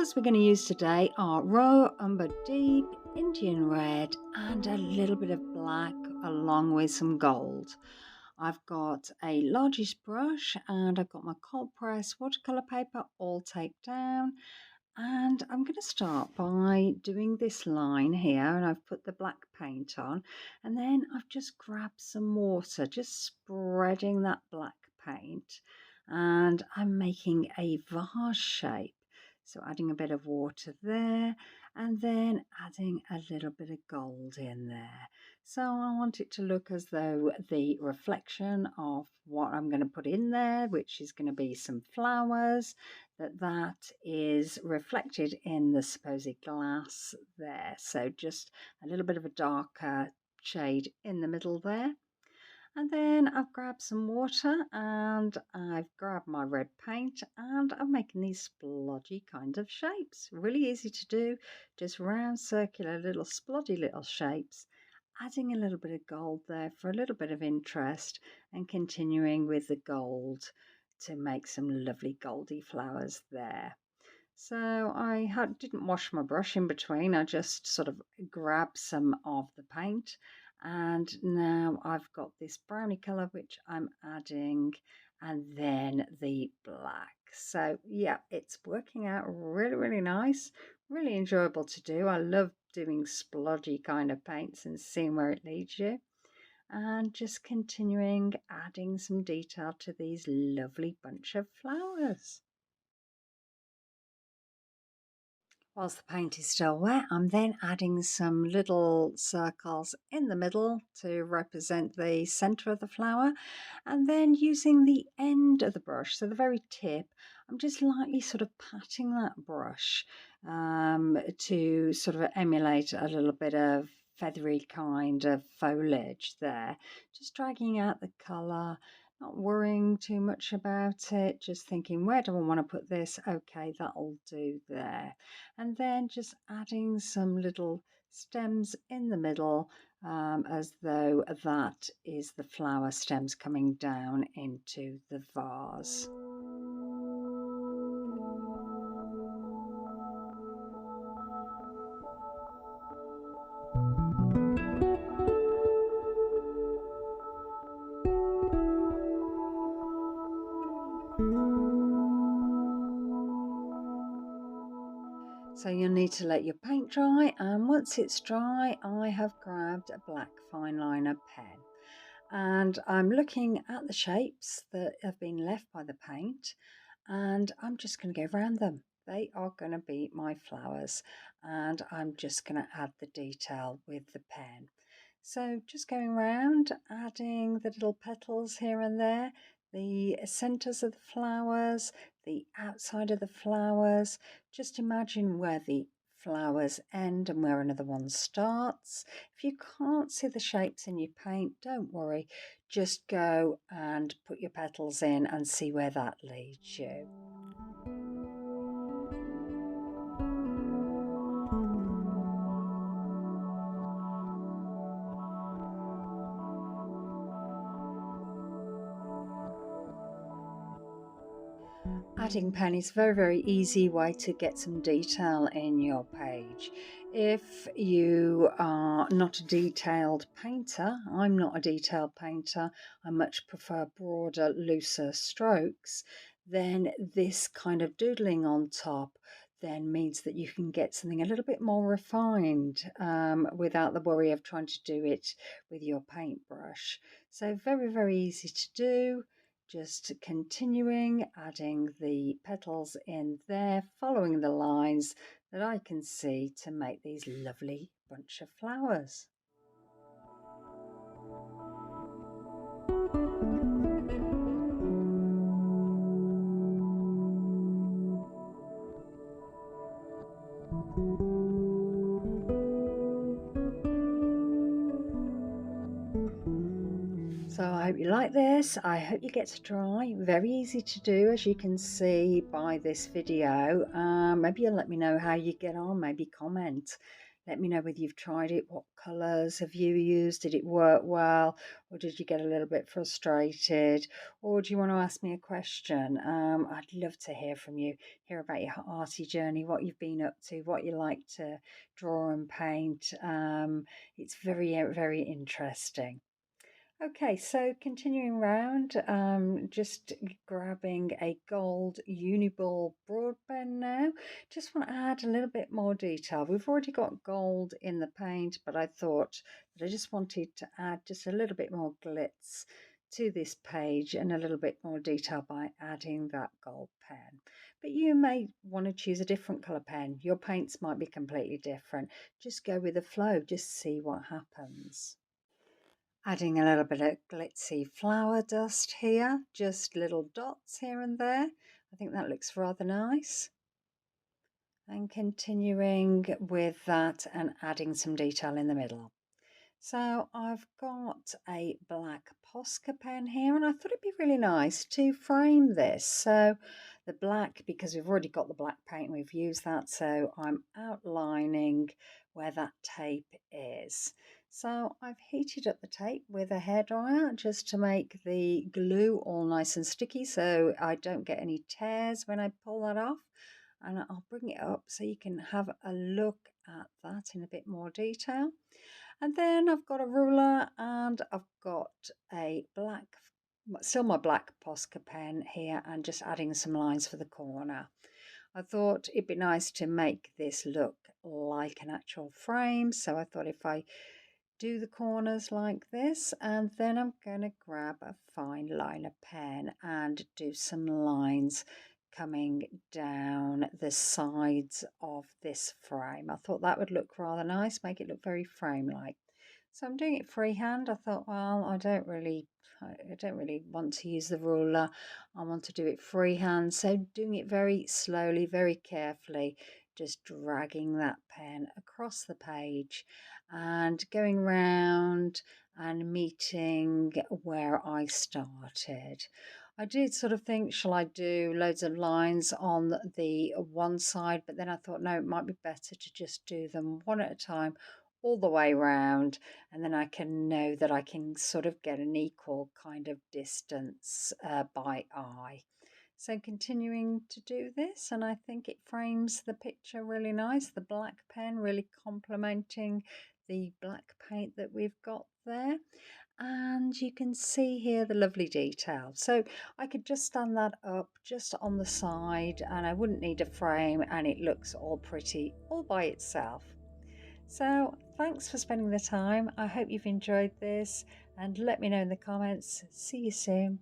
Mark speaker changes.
Speaker 1: colours we're going to use today are raw umber deep, Indian red and a little bit of black along with some gold. I've got a largish brush and I've got my cold press watercolour paper all taped down, and I'm going to start by doing this line here, and I've put the black paint on, and then I've just grabbed some water, just spreading that black paint, and I'm making a vase shape. So adding a bit of water there and then adding a little bit of gold in there. So I want it to look as though the reflection of what I'm going to put in there, which is going to be some flowers, that is reflected in the supposed glass there. So just a little bit of a darker shade in the middle there. And then I've grabbed some water and I've grabbed my red paint and I'm making these splodgy kind of shapes. Really easy to do, just round circular little splodgy little shapes, adding a little bit of gold there for a little bit of interest and continuing with the gold to make some lovely goldy flowers there. So I didn't wash my brush in between, I just sort of grabbed some of the paint, and now I've got this brownie colour which I'm adding, and then the black. So yeah, it's working out really nice, really enjoyable to do. I love doing splodgy kind of paints and seeing where it leads you, and just continuing adding some detail to these lovely bunch of flowers. Whilst the paint is still wet, I'm then adding some little circles in the middle to represent the centre of the flower, and then using the end of the brush, so the very tip, I'm just lightly sort of patting that brush to sort of emulate a little bit of feathery kind of foliage there, just dragging out the colour, not worrying too much about it, just thinking, where do I want to put this? Okay, that'll do there. And then just adding some little stems in the middle, as though that is the flower stems coming down into the vase. So you'll need to let your paint dry, and once it's dry I have grabbed a black fine liner pen and I'm looking at the shapes that have been left by the paint, and I'm just going to go around them. They are going to be my flowers, and I'm just going to add the detail with the pen. So just going around, adding the little petals here and there, the centers of the flowers, the outside of the flowers. Just imagine where the flowers end and where another one starts. If you can't see the shapes in your paint, don't worry, just go and put your petals in and see where that leads you. Adding pen is a very easy way to get some detail in your page. If you are not a detailed painter, I'm not a detailed painter, I much prefer broader, looser strokes, then this kind of doodling on top then means that you can get something a little bit more refined without the worry of trying to do it with your paintbrush. So very easy to do. Just continuing adding the petals in there, following the lines that I can see to make these lovely bunch of flowers. So I hope you like this. I hope you get to try. Very easy to do, as you can see by this video. Maybe you'll let me know how you get on, maybe comment. Let me know whether you've tried it. What colours have you used? Did it work well? Or did you get a little bit frustrated? Or do you want to ask me a question? I'd love to hear from you, hear about your arty journey, what you've been up to, what you like to draw and paint. It's very, very interesting. Okay, so continuing round, just grabbing a gold uniball broadband now. Just want to add a little bit more detail. We've already got gold in the paint, but I thought that I just wanted to add just a little bit more glitz to this page and a little bit more detail by adding that gold pen. But you may want to choose a different colour pen. Your paints might be completely different. Just go with the flow, just see what happens. Adding a little bit of glitzy flower dust here, just little dots here and there. I think that looks rather nice. And continuing with that and adding some detail in the middle. So I've got a black Posca pen here, and I thought it'd be really nice to frame this. So the black, because we've already got the black paint, we've used that, so I'm outlining where that tape is. So I've heated up the tape with a hairdryer just to make the glue all nice and sticky so I don't get any tears when I pull that off. And I'll bring it up so you can have a look at that in a bit more detail. And then I've got a ruler and I've got a black, still my black Posca pen here, and just adding some lines for the corner. I thought it'd be nice to make this look like an actual frame, so I thought if I do the corners like this, and then I'm going to grab a fine liner pen and do some lines coming down the sides of this frame. I thought that would look rather nice, make it look very frame-like. So I'm doing it freehand. I thought, well, I don't really want to use the ruler. I want to do it freehand. So doing it very slowly, very carefully, just dragging that pen across the page and going round and meeting where I started. I did sort of think, shall I do loads of lines on the one side? But then I thought, no, it might be better to just do them one at a time all the way round, and then I can know that I can sort of get an equal kind of distance by eye. So continuing to do this, and I think it frames the picture really nice. The black pen really complementing the black paint that we've got there. And you can see here the lovely detail. So I could just stand that up just on the side and I wouldn't need a frame, and it looks all pretty all by itself. So thanks for spending the time. I hope you've enjoyed this, and let me know in the comments. See you soon.